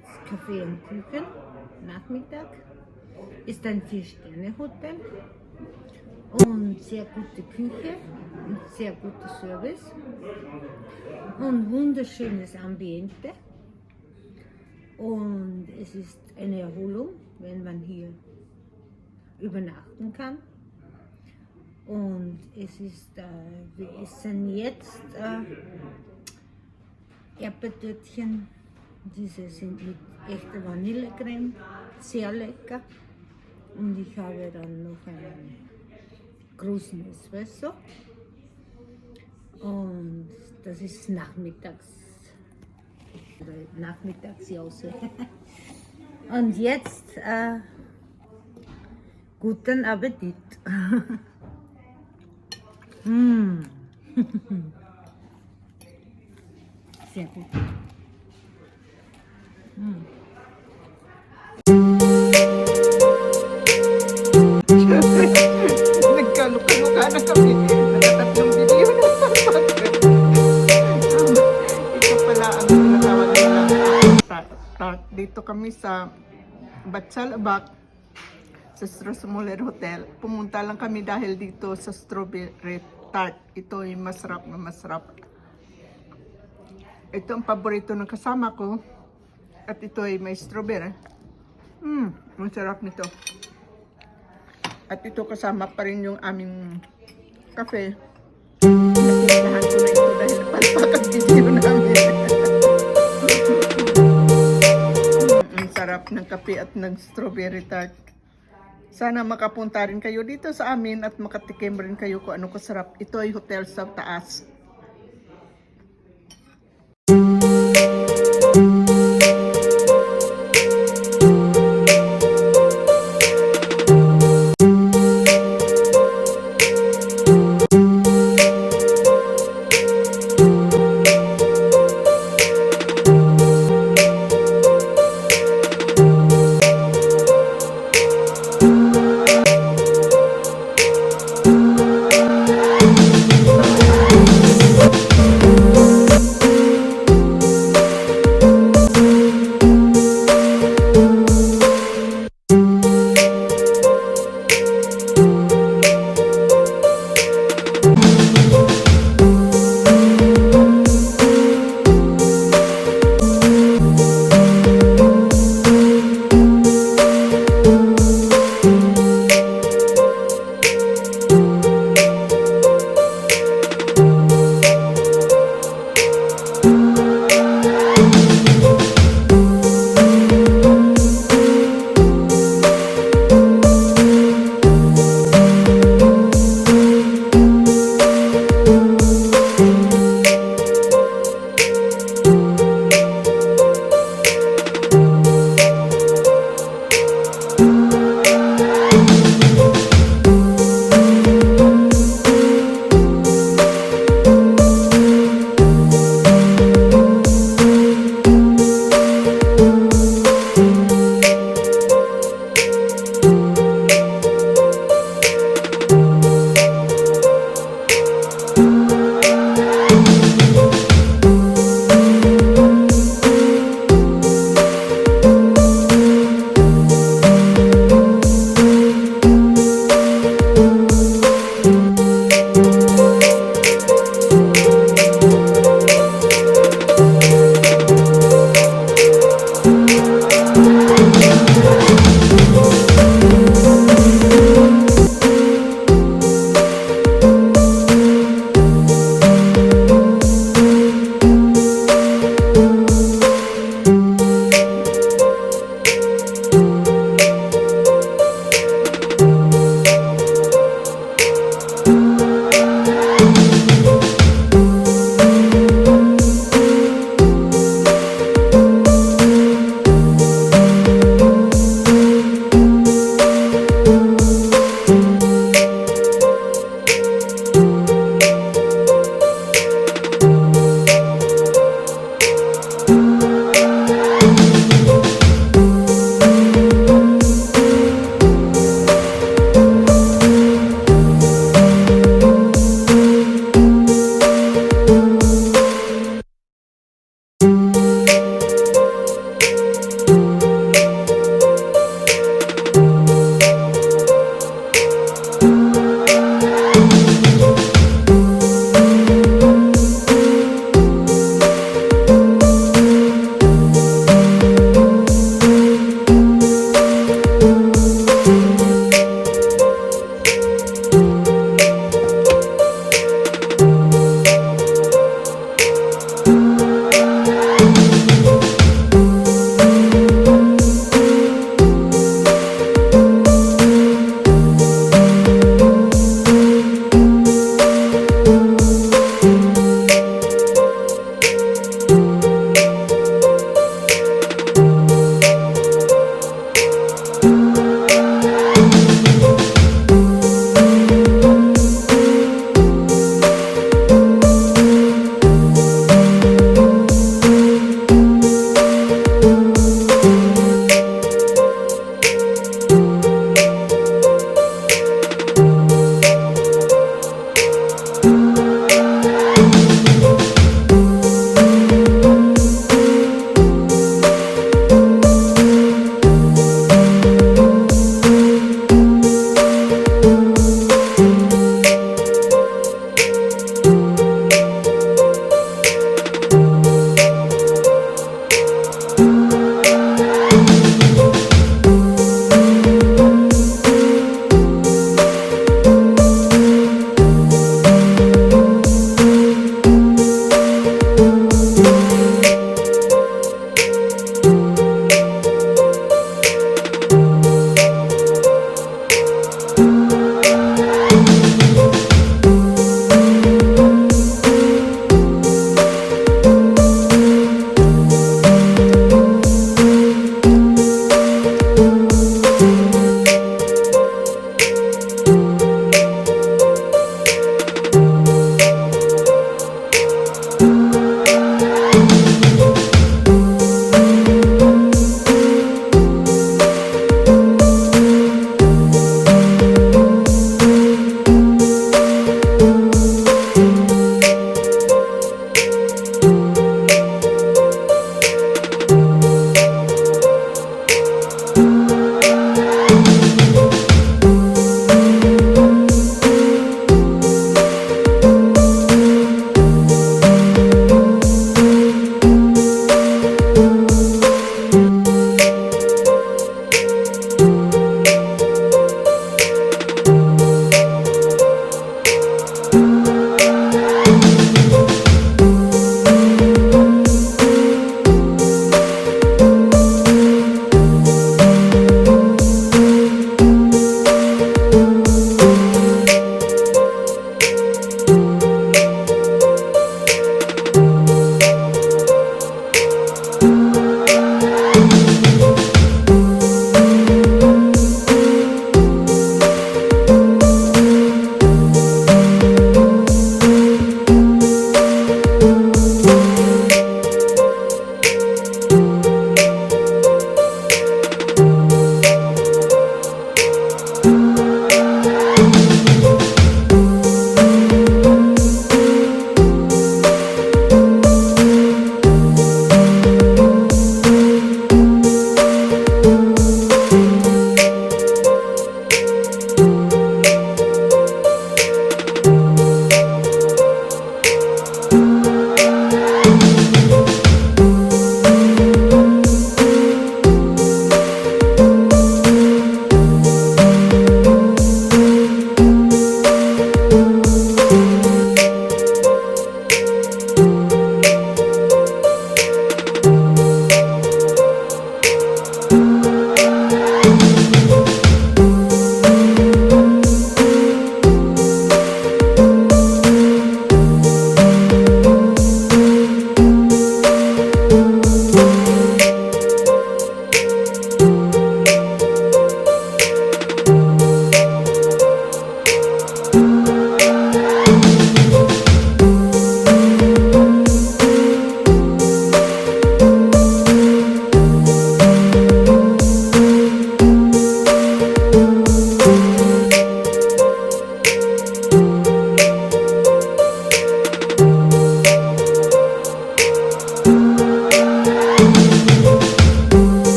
jetzt Kaffee und Kuchen, Nachmittag. Ist ein 4-Sterne-Hotel und sehr gute Küche und sehr guter Service und wunderschönes Ambiente. Und es ist eine Erholung, wenn man hier übernachten kann. Und es ist, wir essen jetzt Erdbeertörtchen. Diese sind mit echter Vanillecreme, sehr lecker. Und ich habe dann noch einen großen Espresso. Und das ist Nachmittagsjause. Und jetzt guten Appetit. Sehr gut. Nagkaluka-luka na kami. Nakatatlong video na tapos. Ito pala ang tinatawag nila Tart. Dito kami sa Schsllerbach sa Schsllerbach Hotel. Pumunta lang kami dahil dito sa strawberry tart. Ito ay masarap na masarap. Ito ang paborito ng kasama ko. At ito ay may strawberry. Masarap nito. At ito kasama pa rin yung aming kape. Nakilahan ko na ito dahil palpakan video namin. Ang sarap ng kape at ng strawberry tart. Sana makapunta rin kayo dito sa amin at makatikim rin kayo kung ano kasarap. Ito ay hotel sa taas.